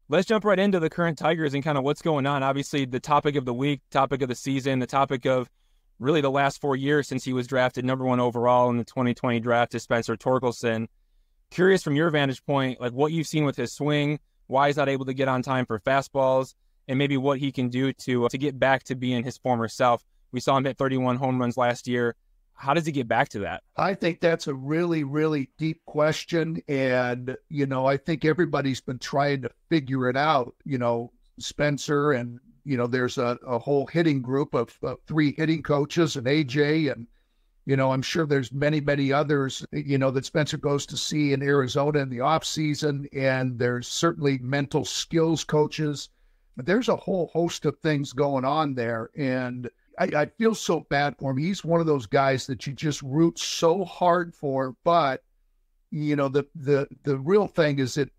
Let's jump right into the current Tigers and kind of what's going on. Obviously, the topic of the week, topic of the season, the topic of really the last 4 years since he was drafted #1 overall in the 2020 draft is Spencer Torkelson. Curious from your vantage point, like what you've seen with his swing, why he's not able to get on time for fastballs, and maybe what he can do to get back to being his former self. We saw him hit 31 home runs last year. How does he get back to that? I think that's a really, really deep question. And, I think everybody's been trying to figure it out, Spencer and, there's a whole hitting group of 3 hitting coaches and AJ. And, I'm sure there's many, many others, that Spencer goes to see in Arizona in the off season. And there's certainly mental skills coaches. But there's a whole host of things going on there. And I feel so bad for him. He's one of those guys that you just root so hard for, but the real thing is it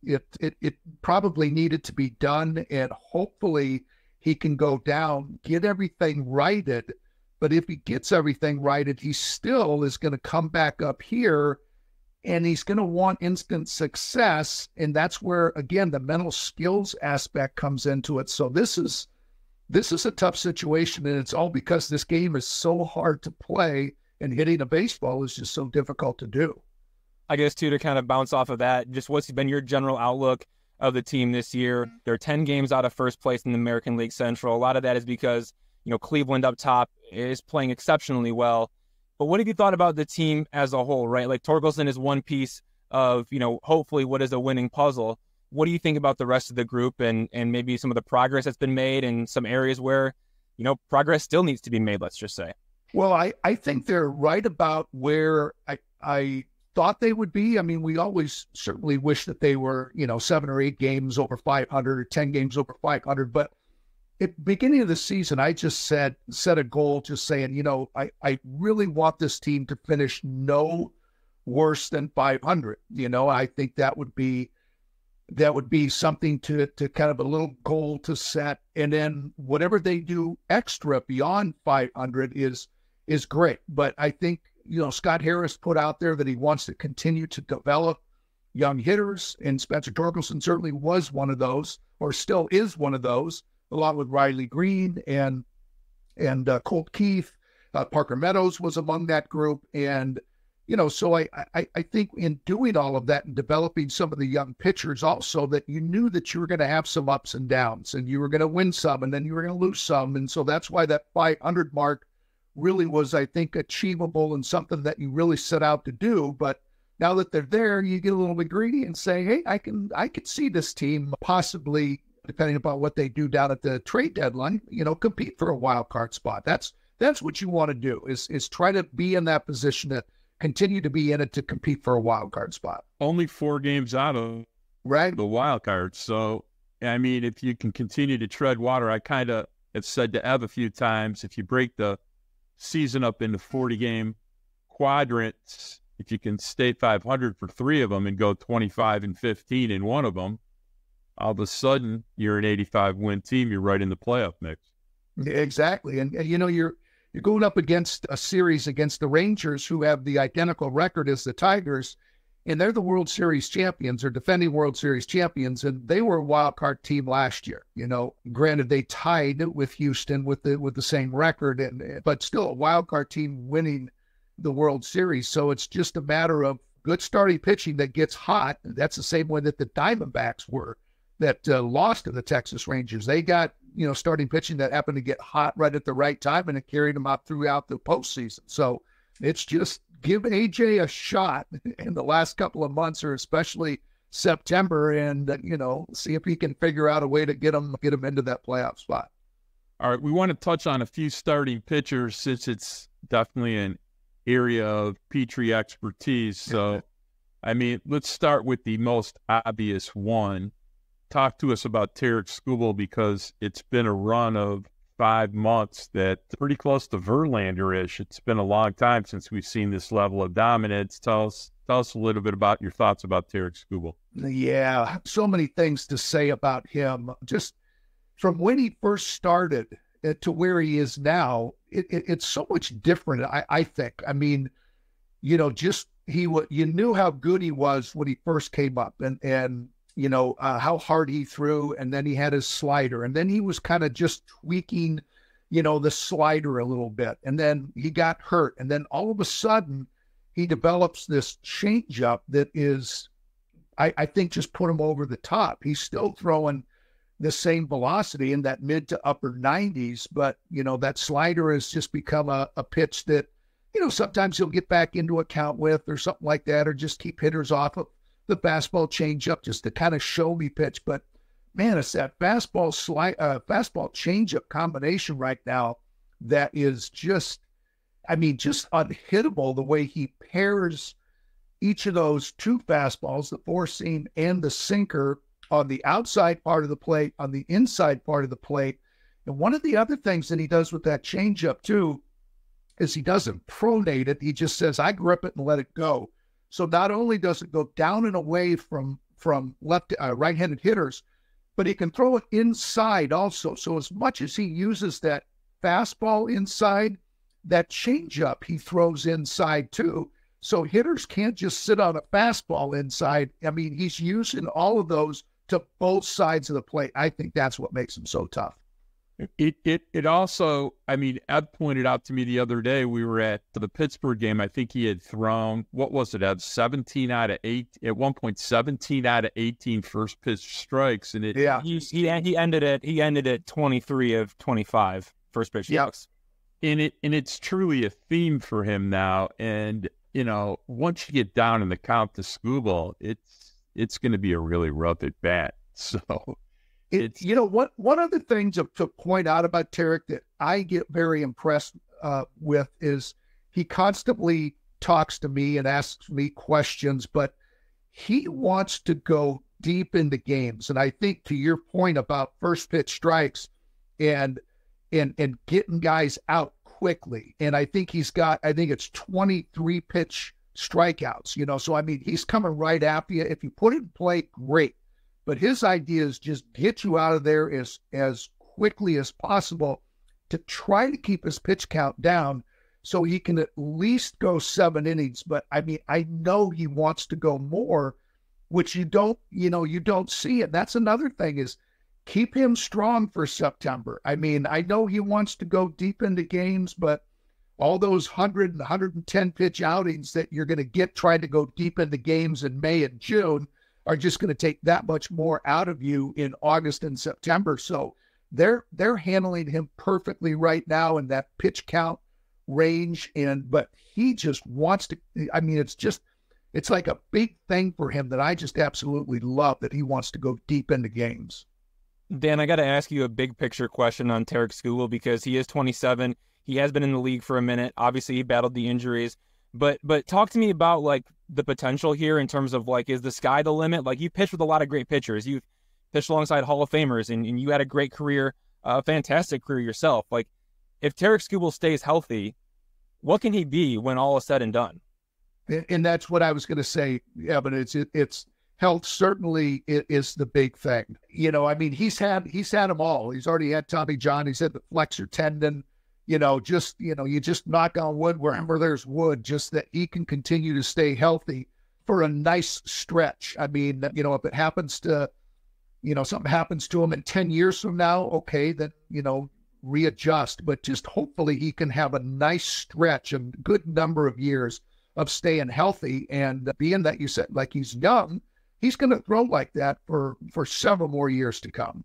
probably needed to be done, and hopefully he can go down, get everything righted. But if he gets everything righted, he still is going to come back up here, and he's going to want instant success, and that's where again the mental skills aspect comes into it. So this is a tough situation, and it's all because this game is so hard to play, and hitting a baseball is just so difficult to do. I guess, too, to kind of bounce off of that, just what's been your general outlook of the team this year? They're 10 games out of first place in the American League Central. A lot of that is because, Cleveland up top is playing exceptionally well. But what have you thought about the team as a whole, right? Like Torkelson is one piece of, hopefully what is a winning puzzle. What do you think about the rest of the group and maybe some of the progress that's been made and some areas where, progress still needs to be made, let's just say? Well, I think they're right about where I thought they would be. I mean, we always certainly wish that they were, 7 or 8 games over 500 or 10 games over 500. But at the beginning of the season, I just set a goal just saying, I really want this team to finish no worse than 500. I think that would be something to kind of a little goal to set. And then whatever they do extra beyond 500 is great. But I think, Scott Harris put out there that he wants to continue to develop young hitters. And Spencer Torkelson certainly was one of those, or still is one of those, along with Riley Green and Colt Keith. Parker Meadows was among that group. And so I think in doing all of that and developing some of the young pitchers also, that you knew that you were going to have some ups and downs, and you were going to win some and then you were going to lose some. And so that's why that 500 mark really was, I think, achievable and something that you really set out to do. But now that they're there, you get a little bit greedy and say, hey, I could see this team possibly, depending upon what they do down at the trade deadline, compete for a wild card spot. That's what you want to do is try to be in that position to continue to be in it to compete for a wild card spot. Only 4 games out of the wild card. So, I mean, if you can continue to tread water, I kind of have said to Ev a few times, if you break the season up into 40-game quadrants, if you can stay 500 for 3 of them and go 25-15 in one of them, all of a sudden you're an 85-win team. You're right in the playoff mix. Exactly. And you're going up against a series against the Rangers, who have the identical record as the Tigers, and they're the World Series champions, or defending World Series champions, and they were a wild card team last year. Granted, they tied with Houston with the same record, but still a wild card team winning the World Series. So it's just a matter of good starting pitching that gets hot. That's the same way that the Diamondbacks were, that lost to the Texas Rangers. They got starting pitching that happened to get hot right at the right time, and it carried them out throughout the postseason. So it's just give AJ a shot in the last couple of months, or especially September, and see if he can figure out a way to get him into that playoff spot. All right, we want to touch on a few starting pitchers since it's definitely an area of Petry expertise. So, I mean, let's start with the most obvious one. Talk to us about Tarik Skubal, because it's been a run of 5 months that's pretty close to Verlander-ish. It's been a long time since we've seen this level of dominance. Tell us a little bit about your thoughts about Tarik Skubal. Yeah, so many things to say about him. Just from when he first started to where he is now, it's so much different, I think. I mean, you knew how good he was when he first came up, and how hard he threw, and then he had his slider, and then he was kind of just tweaking, the slider a little bit, and then he got hurt, and then all of a sudden he develops this changeup that is, I think, just put him over the top. He's still throwing the same velocity in that mid to upper 90s, but that slider has just become a pitch that, sometimes he'll get back into a count with or something like that, or just keep hitters off of the fastball changeup just to kind of show me pitch. But man, it's that fastball changeup combination right now that is just unhittable, the way he pairs each of those two fastballs, the four seam and the sinker, on the outside part of the plate, on the inside part of the plate. And one of the other things that he does with that changeup too is he doesn't pronate it. He just says, I grip it and let it go. So not only does it go down and away from right-handed hitters, but he can throw it inside also. So as much as he uses that fastball inside, that changeup he throws inside too. So hitters can't just sit on a fastball inside. He's using all of those to both sides of the plate. I think that's what makes him so tough. It also, Ed pointed out to me the other day, we were at the Pittsburgh game. I think he had thrown, what was it, Ed? 17 out of 8, at one point, 17 out of 18 first pitch strikes. And he ended at 23 of 25 first pitch strikes. And it's truly a theme for him now. And, once you get down in the count to Skubal, it's going to be a really rough at bat. So one other thing to point out about Tarek that I get very impressed with is he constantly talks to me and asks me questions, but he wants to go deep into games. And I think, to your point about first pitch strikes and getting guys out quickly, and I think it's 23 pitch strikeouts, so he's coming right after you. If you put it in play, great. But his idea is just get you out of there as quickly as possible to try to keep his pitch count down so he can at least go 7 innings. But I know he wants to go more, which you don't see it. That's another thing, is keep him strong for September. I know he wants to go deep into games, but all those 100 and 110 pitch outings that you're going to get trying to go deep into games in May and June are just going to take that much more out of you in August and September. So they're handling him perfectly right now in that pitch count range. But he just wants to, it's like a big thing for him that I just absolutely love, that he wants to go deep into games. Dan, I got to ask you a big picture question on Tarik Skubal, because he is 27. He has been in the league for a minute. Obviously, he battled the injuries. But talk to me about the potential here in terms of is the sky the limit? You pitched with a lot of great pitchers. You've pitched alongside Hall of Famers, and you had a great career, a fantastic career yourself. If Tarik Skubal stays healthy, what can he be when all is said and done? And that's what I was going to say. Yeah, but it's health certainly is the big thing. He's had them all. He's already had Tommy John. He's had the flexor tendon. You just knock on wood wherever there's wood, just that he can continue to stay healthy for a nice stretch. If it happens to, something happens to him in 10 years from now, okay, then, readjust. But just hopefully he can have a nice stretch, a good number of years of staying healthy. And being that you said, he's young, he's going to throw like that for several more years to come.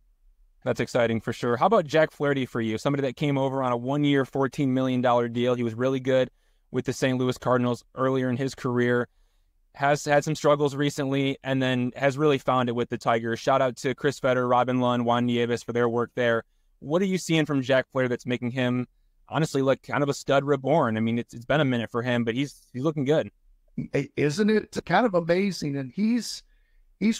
That's exciting for sure. How about Jack Flaherty for you? Somebody that came over on a 1-year, $14 million deal. He was really good with the St. Louis Cardinals earlier in his career. Has had some struggles recently, and then has really found it with the Tigers. Shout out to Chris Fetter, Robin Lund, Juan Nieves for their work there. What are you seeing from Jack Flaherty that's making him, honestly, kind of a stud reborn? It's been a minute for him, but he's looking good. Isn't it? It's kind of amazing. And he's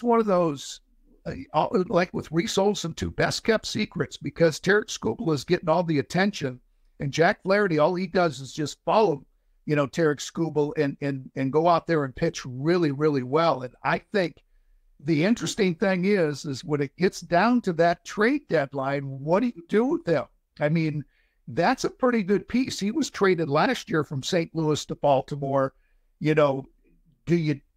one of those, with Reese Olson too, best kept secrets, because Tarik Skubal is getting all the attention, and Jack Flaherty, all he does is just follow, Tarik Skubal and go out there and pitch really, really well. And I think the interesting thing is when it gets down to that trade deadline, what do you do with them? That's a pretty good piece. He was traded last year from St. Louis to Baltimore. Do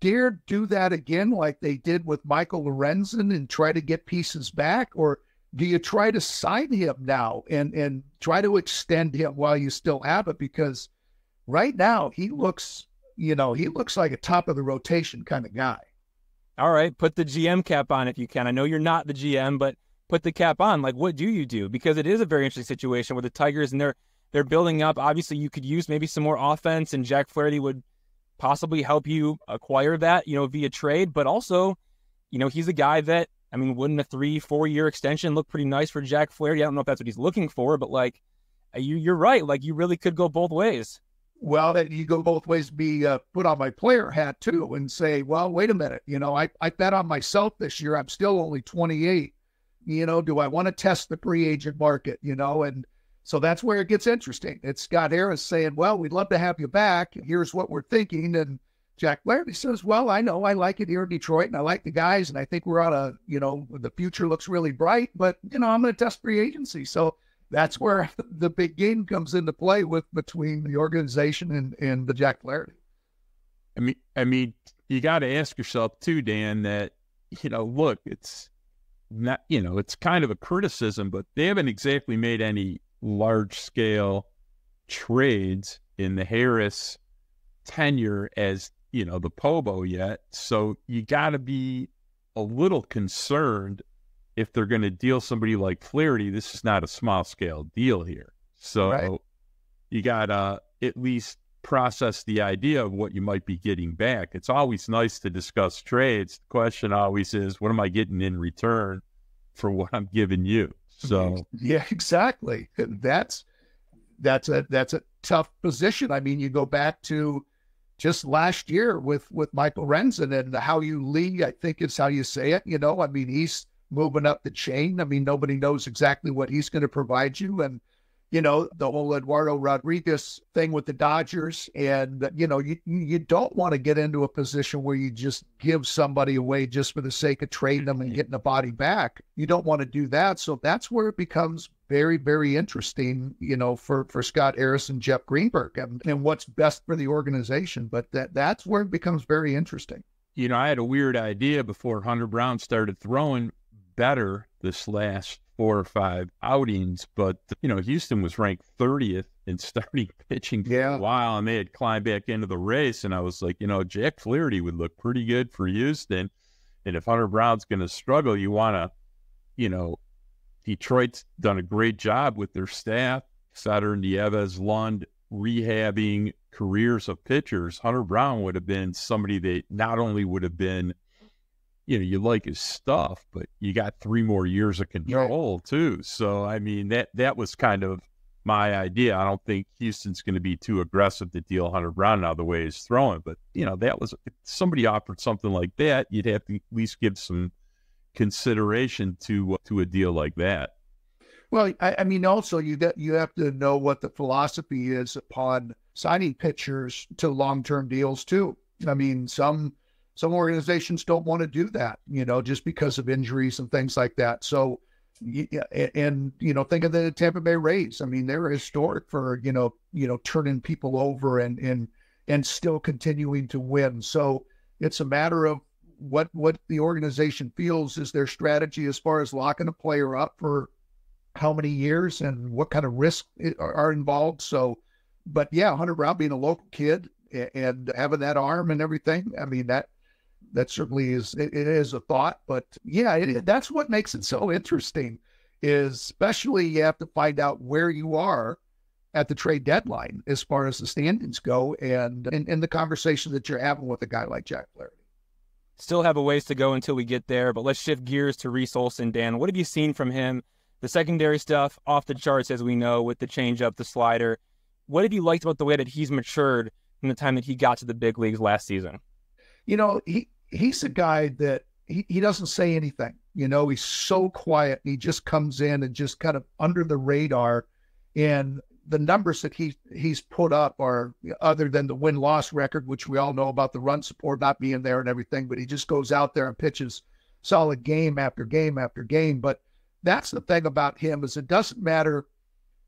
dare do that again like they did with Michael Lorenzen and try to get pieces back? Or do you try to sign him now and try to extend him while you still have it? Because right now he looks like a top of the rotation kind of guy. All right, put the GM cap on if you can. I know you're not the GM, but put the cap on. Like, what do you do? Because it is a very interesting situation with the Tigers, and they're building up. Obviously, you could use maybe some more offense, and Jack Flaherty would possibly help you acquire that, via trade. But also, he's a guy that, wouldn't a 3-4 year extension look pretty nice for Jack Flaherty? I don't know if that's what he's looking for, but like, you're right. Like, you really could go both ways. Well, you go both ways, put on my player hat too and say, well, wait a minute. I bet on myself this year. I'm still only 28. Do I want to test the free agent market, and so that's where it gets interesting. It's Scott Harris saying, well, we'd love to have you back. Here's what we're thinking. And Jack Flaherty says, well, I know I like it here in Detroit and I like the guys. And I think we're on the future looks really bright, but I'm going to test free agency. So that's where the big game comes into play between the organization and the Jack Flaherty. I mean, you got to ask yourself too, Dan, that, look, it's not, it's kind of a criticism, but they haven't exactly made any large scale trades in the Harris tenure as, the Pobo yet. So you got to be a little concerned if they're going to deal somebody like Flaherty. This is not a small scale deal here. So right. You got to at least process the idea of what you might be getting back. It's always nice to discuss trades. The question always is, what am I getting in return for what I'm giving you? So yeah, exactly. That's a tough position. You go back to just last year with Michael Lorenzen and how you lead, I think is how you say it. He's moving up the chain. Nobody knows exactly what he's going to provide you. And, the whole Eduardo Rodriguez thing with the Dodgers. And, you don't want to get into a position where you just give somebody away just for the sake of trading them and getting a body back. You don't want to do that. So that's where it becomes very, very interesting, for Scott Harris and Jeff Greenberg and what's best for the organization. But that's where it becomes very interesting. I had a weird idea before Hunter Brown started throwing better this last 4 or 5 outings, but Houston was ranked 30th in starting pitching for a while, and they had climbed back into the race. And I was like, Jack Flaherty would look pretty good for Houston. And if Hunter Brown's going to struggle, you want to, Detroit's done a great job with their staff. Sutter, Nieves, Lund, rehabbing careers of pitchers. Hunter Brown would have been somebody that not only would have been, you like his stuff, but you got 3 more years of control too. So, that was kind of my idea. I don't think Houston's going to be too aggressive to deal Hunter Brown now the way he's throwing. But, that was, if somebody offered something like that, you'd have to at least give some consideration to a deal like that. Well, also you have to know what the philosophy is upon signing pitchers to long-term deals too. Some organizations don't want to do that, just because of injuries and things like that. So, think of the Tampa Bay Rays. They're historic for, turning people over and still continuing to win. So it's a matter of what the organization feels is their strategy as far as locking a player up for how many years and what kind of risks are involved. So, but yeah, Hunter Brown being a local kid and having that arm and everything, that certainly is a thought. But yeah, that's what makes it so interesting, is especially you have to find out where you are at the trade deadline as far as the standings go and the conversation that you're having with a guy like Jack Flaherty. Still have a ways to go until we get there, but let's shift gears to Reese Olson. Dan, what have you seen from him? The secondary stuff, off the charts, as we know, with the changeup, the slider. What have you liked about the way that he's matured from the time that he got to the big leagues last season? He's a guy that he doesn't say anything. He's so quiet. He just comes in and just kind of under the radar. And the numbers that he's put up are, other than the win-loss record, which we all know about the run support not being there and everything, but he just goes out there and pitches solid game after game after game. But that's the thing about him, is it doesn't matter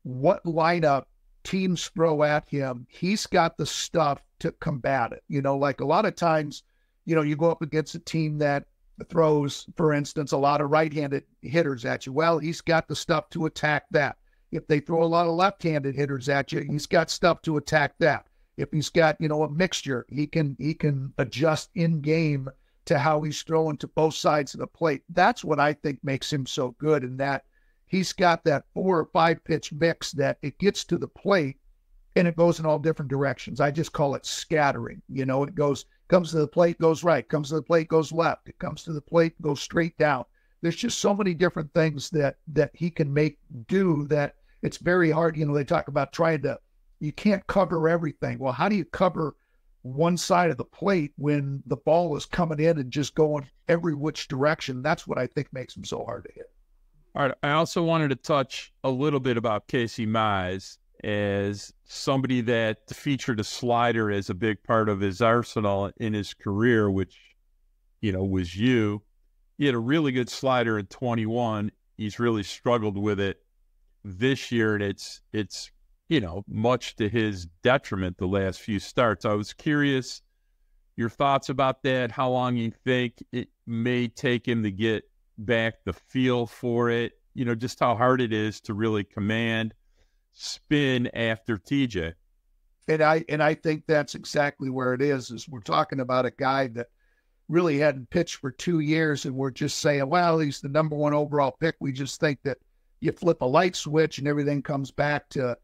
what lineup teams throw at him, he's got the stuff to combat it. Like a lot of times, you go up against a team that throws, for instance, a lot of right-handed hitters at you. Well, he's got the stuff to attack that. If they throw a lot of left-handed hitters at you, he's got stuff to attack that. If he's got, a mixture, he can adjust in game to how he's throwing to both sides of the plate. That's what I think makes him so good, in that he's got that 4 or 5 pitch mix that it gets to the plate and it goes in all different directions. I just call it scattering. It comes to the plate, goes right, comes to the plate, goes left. It comes to the plate, goes straight down. There's just so many different things that he can make do that it's very hard. They talk about you can't cover everything. Well, how do you cover one side of the plate when the ball is coming in and just going every which direction? That's what I think makes him so hard to hit. All right. I also wanted to touch a little bit about Casey Mize as somebody that featured a slider as a big part of his arsenal in his career, which, was you. He had a really good slider in 21. He's really struggled with it this year, and it's much to his detriment the last few starts. I was curious your thoughts about that, how long you think it may take him to get back the feel for it, just how hard it is to really command spin after TJ. And I think that's exactly where it is we're talking about a guy that really hadn't pitched for 2 years, and we're just saying, well, he's the number 1 overall pick. We just think that you flip a light switch and everything comes back to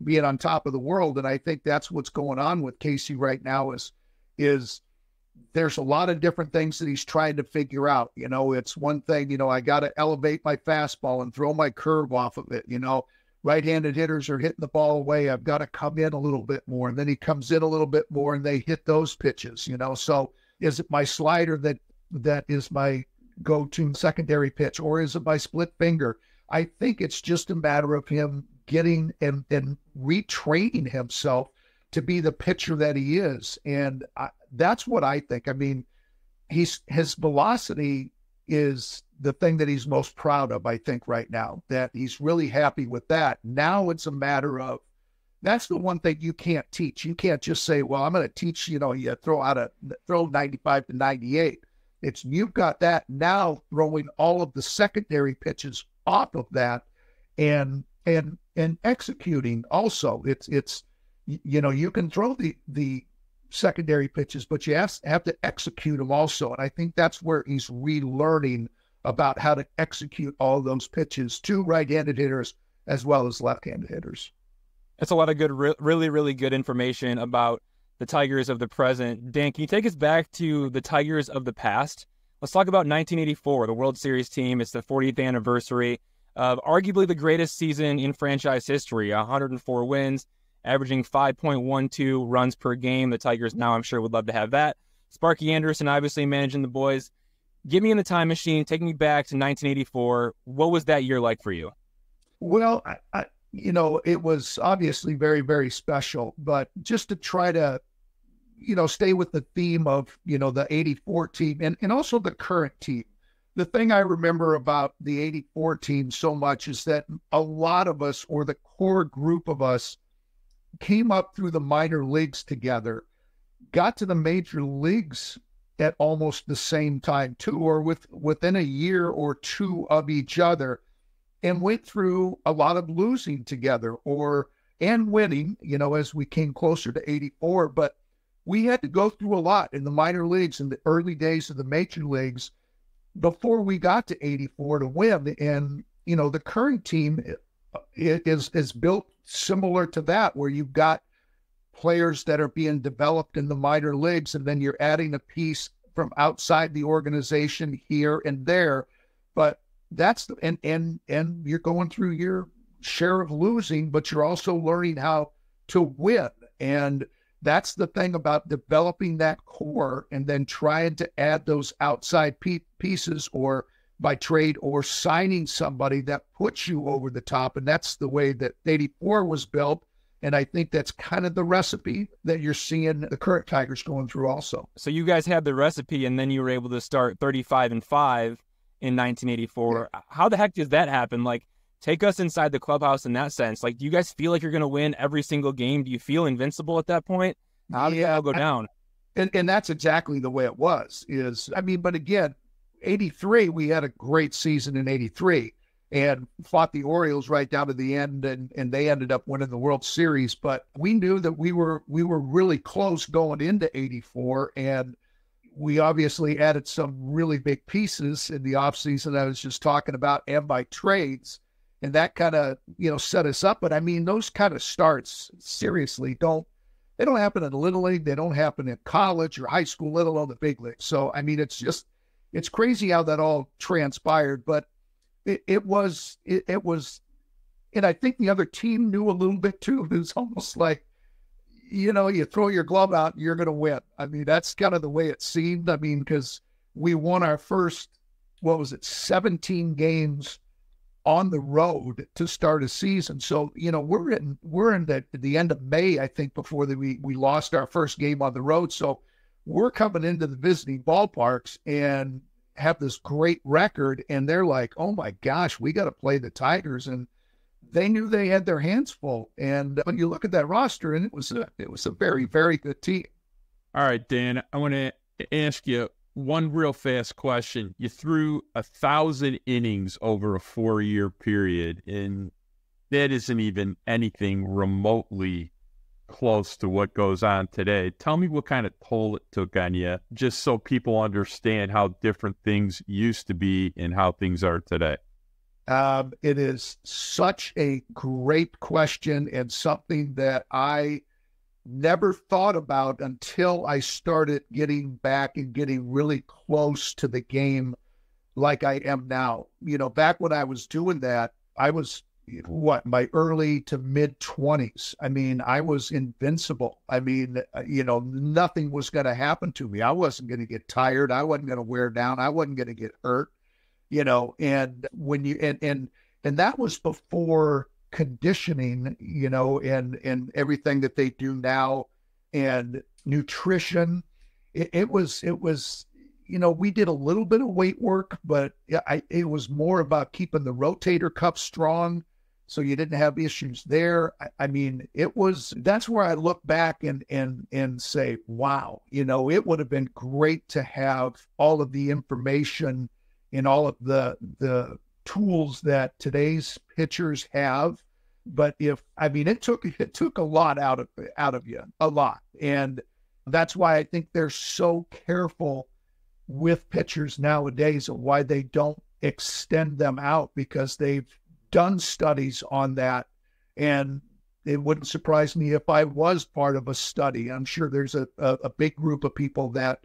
being on top of the world. And I think that's what's going on with Casey right now is there's a lot of different things that he's trying to figure out. It's one thing, I got to elevate my fastball and throw my curve off of it. Right-handed hitters are hitting the ball away. I've got to come in a little bit more. And then he comes in a little bit more and they hit those pitches, So is it my slider that is my go-to secondary pitch, or is it my split finger? I think it's just a matter of him getting and retraining himself to be the pitcher that he is. And that's what I think. I mean, his velocity is the thing that he's most proud of, I think, right now, that he's really happy with that. Now it's a matter of, that's the one thing you can't teach. You can't just say, well, I'm going to teach, you throw 95 to 98. You've got that now, throwing all of the secondary pitches off of that and executing also. It's you can throw the secondary pitches, but you have to execute them also. And I think that's where he's relearning about how to execute all those pitches to right-handed hitters as well as left-handed hitters. That's a lot of good, really, really good information about the Tigers of the present. Dan, can you take us back to the Tigers of the past? Let's talk about 1984, the World Series team. It's the 40th anniversary of arguably the greatest season in franchise history, 104 wins, averaging 5.12 runs per game. The Tigers now, I'm sure, would love to have that. Sparky Anderson obviously managing the boys. Get me in the time machine, take me back to 1984. What was that year like for you? Well, it was obviously very, very special, but just to try to, stay with the theme of, the 84 team and also the current team. The thing I remember about the 84 team so much is that a lot of us, or the core group of us, came up through the minor leagues together, got to the major leagues at almost the same time too, or within a year or two of each other, and went through a lot of losing together and winning, as we came closer to 84. But we had to go through a lot in the minor leagues in the early days of the major leagues before we got to 84 to win. And, the current team is built similar to that, where you've got players that are being developed in the minor leagues, and then you're adding a piece from outside the organization here and there. But that's and you're going through your share of losing, but you're also learning how to win. And that's the thing about developing that core and then trying to add those outside pieces, or by trade, or signing somebody that puts you over the top. And that's the way that 84 was built. And I think that's kind of the recipe that you're seeing the current Tigers going through also. So you guys had the recipe, and then you were able to start 35-5 in 1984. Yeah. How the heck does that happen? Like, take us inside the clubhouse in that sense. Like, do you guys feel like you're going to win every single game? Do you feel invincible at that point? How did that all go down? And that's exactly the way it was. But again, 83, we had a great season in 83 and fought the Orioles right down to the end, and they ended up winning the World Series. But we knew that we were really close going into 84, and we obviously added some really big pieces in the offseason I was just talking about, and by trades, and that kind of, set us up. But I mean, those kind of starts, seriously, don't happen in the Little League. They don't happen in college or high school, let alone the big league. So, I mean, it's crazy how that all transpired, but it was, and I think the other team knew a little bit too. It was almost like, you throw your glove out, you're going to win. I mean, that's kind of the way it seemed. I mean, because we won our first, 17 games on the road to start a season. So, we're in the end of May, I think, before we lost our first game on the road. So we're coming into the visiting ballparks and have this great record. And they're like, oh my gosh, we got to play the Tigers. And they knew they had their hands full. And when you look at that roster, and it was a very, very good team. All right, Dan, I want to ask you one real fast question. You threw 1,000 innings over a 4-year period, and that isn't even anything remotely close to what goes on today. Tell me what kind of toll it took on you, just so people understand how different things used to be and how things are today. It is such a great question, and something that I never thought about until I started getting back and getting really close to the game like I am now. Back when I was doing that, I was, my early to mid 20s. I mean, I was invincible. I mean, nothing was going to happen to me. I wasn't going to get tired. I wasn't going to wear down. I wasn't going to get hurt, and when you, and that was before conditioning, and everything that they do now, and nutrition. It was, we did a little bit of weight work, but it was more about keeping the rotator cuff strong, so you didn't have issues there. I mean, that's where I look back and say, wow, it would have been great to have all of the information and all of the tools that today's pitchers have. But it took a lot out of you, a lot. And that's why I think they're so careful with pitchers nowadays of why they don't extend them out, because they've done studies on that. And it wouldn't surprise me if I was part of a study. I'm sure there's a big group of people that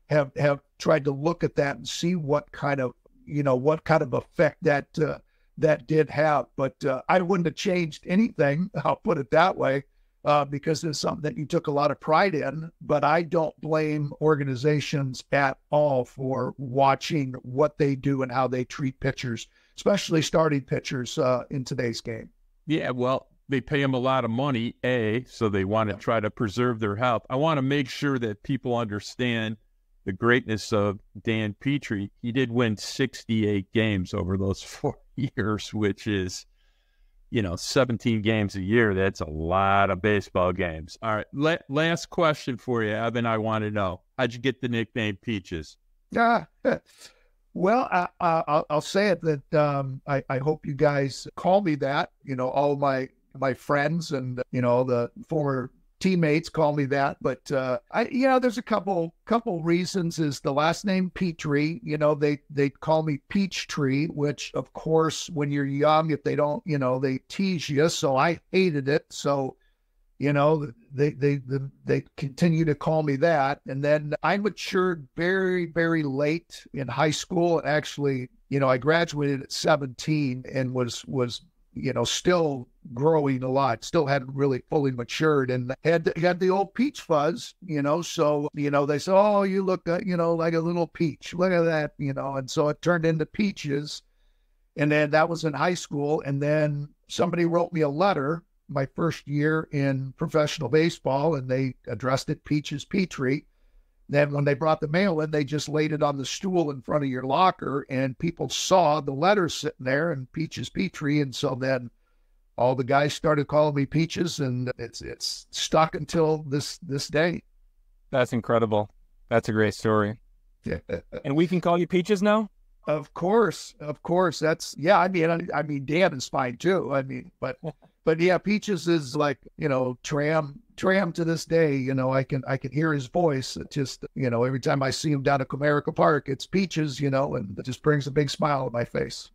have tried to look at that and see what kind of effect that did have. But I wouldn't have changed anything, I'll put it that way, because it's something that you took a lot of pride in. But I don't blame organizations at all for watching what they do and how they treat pitchers, especially starting pitchers in today's game. Yeah, well, they pay them a lot of money, so they want to try to preserve their health. I want to make sure that people understand the greatness of Dan Petry. He did win 68 games over those 4 years, which is, 17 games a year. That's a lot of baseball games. All right. Last question for you, Evan. I want to know, how'd you get the nickname Peaches? Well, I'll say it that I hope you guys call me that. All my friends and, the former teammates call me that, but there's a couple reasons. Is the last name Petry, they call me Peachtree, which of course when you're young, if they don't, they tease you. So I hated it. So, they continue to call me that. And then I matured very, very late in high school. Actually, I graduated at 17 and was still growing a lot, still hadn't really fully matured, and had the old peach fuzz, so, they said, oh, you look, like a little peach, look at that, and so it turned into Peaches. And then that was in high school. And then somebody wrote me a letter my first year in professional baseball, and they addressed it Peaches Petry. Then when they brought the mail in, they just laid it on the stool in front of your locker, and people saw the letter sitting there and Peaches Petry. And so then all the guys started calling me Peaches, and it's stuck until this day. That's incredible. That's a great story. Yeah. And we can call you Peaches now? Of course. That's, yeah. I mean, Dan is fine too. I mean, but yeah, Peaches is like, Tram to this day. I can hear his voice. It just, every time I see him down at Comerica Park, it's Peaches, and it just brings a big smile on my face.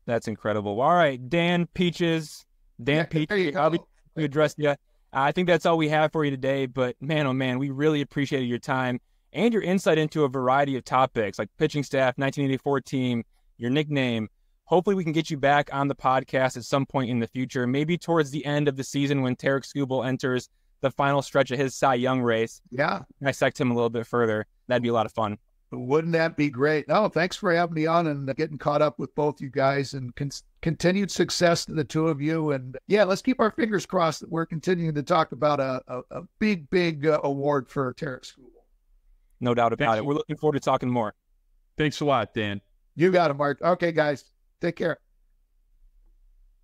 That's incredible. All right, Dan Peaches, Petry, I'll be address you. I think that's all we have for you today. But man, oh man, we really appreciated your time and your insight into a variety of topics like pitching staff, 1984 team, your nickname. Hopefully we can get you back on the podcast at some point in the future, maybe towards the end of the season when Tarik Skubal enters the final stretch of his Cy Young race. Yeah. Dissect him a little bit further. That'd be a lot of fun. Wouldn't that be great? No, thanks for having me on and getting caught up with both you guys, and continued success to the two of you. And yeah, let's keep our fingers crossed that we're continuing to talk about a big award for Tarik Skubal. No doubt about it. We're looking forward to talking more. Thanks a lot, Dan. You got it, Mark. Okay, guys. Take care.